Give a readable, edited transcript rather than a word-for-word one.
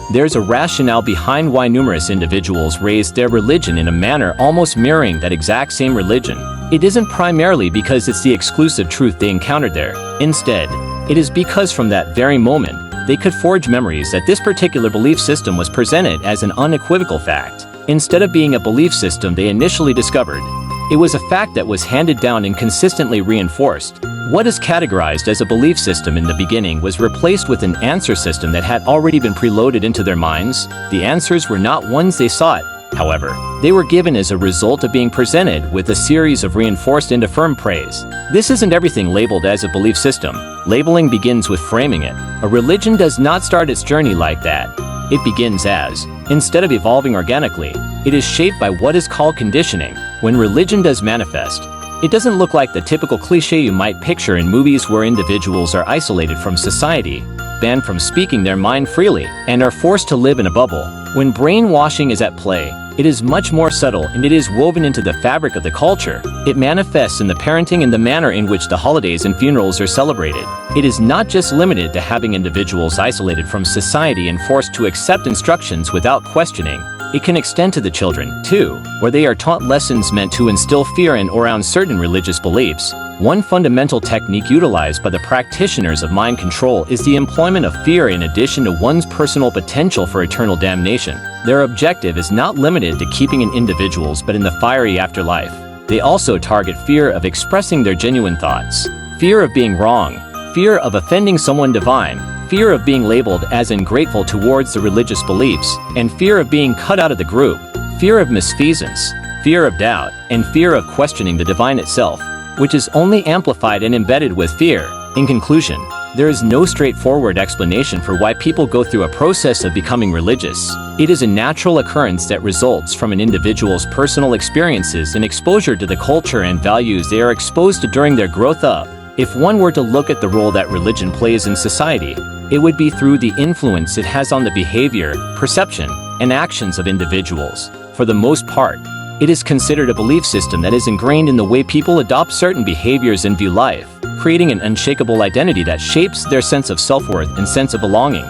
there's a rationale behind why numerous individuals raise their religion in a manner almost mirroring that exact same religion. It isn't primarily because it's the exclusive truth they encountered there. Instead, it is because from that very moment, they could forge memories that this particular belief system was presented as an unequivocal fact. Instead of being a belief system they initially discovered, it was a fact that was handed down and consistently reinforced. What is categorized as a belief system in the beginning was replaced with an answer system that had already been preloaded into their minds. The answers were not ones they sought, however. They were given as a result of being presented with a series of reinforced and affirmed praise. This isn't everything labeled as a belief system. Labeling begins with framing it. A religion does not start its journey like that. It begins as, instead of evolving organically, it is shaped by what is called conditioning. When religion does manifest, it doesn't look like the typical cliché you might picture in movies where individuals are isolated from society, banned from speaking their mind freely, and are forced to live in a bubble. When brainwashing is at play, it is much more subtle and it is woven into the fabric of the culture. It manifests in the parenting and the manner in which the holidays and funerals are celebrated. It is not just limited to having individuals isolated from society and forced to accept instructions without questioning. It can extend to the children, too, where they are taught lessons meant to instill fear in or around certain religious beliefs. One fundamental technique utilized by the practitioners of mind control is the employment of fear in addition to one's personal potential for eternal damnation. Their objective is not limited to keeping in individuals but in the fiery afterlife. They also target fear of expressing their genuine thoughts, fear of being wrong, fear of offending someone divine, fear of being labeled as ungrateful towards the religious beliefs, and fear of being cut out of the group, fear of misfeasance, fear of doubt, and fear of questioning the divine itself, which is only amplified and embedded with fear. In conclusion, there is no straightforward explanation for why people go through a process of becoming religious. It is a natural occurrence that results from an individual's personal experiences and exposure to the culture and values they are exposed to during their growth up. If one were to look at the role that religion plays in society, it would be through the influence it has on the behavior, perception, and actions of individuals. For the most part, it is considered a belief system that is ingrained in the way people adopt certain behaviors and view life, creating an unshakable identity that shapes their sense of self-worth and sense of belonging.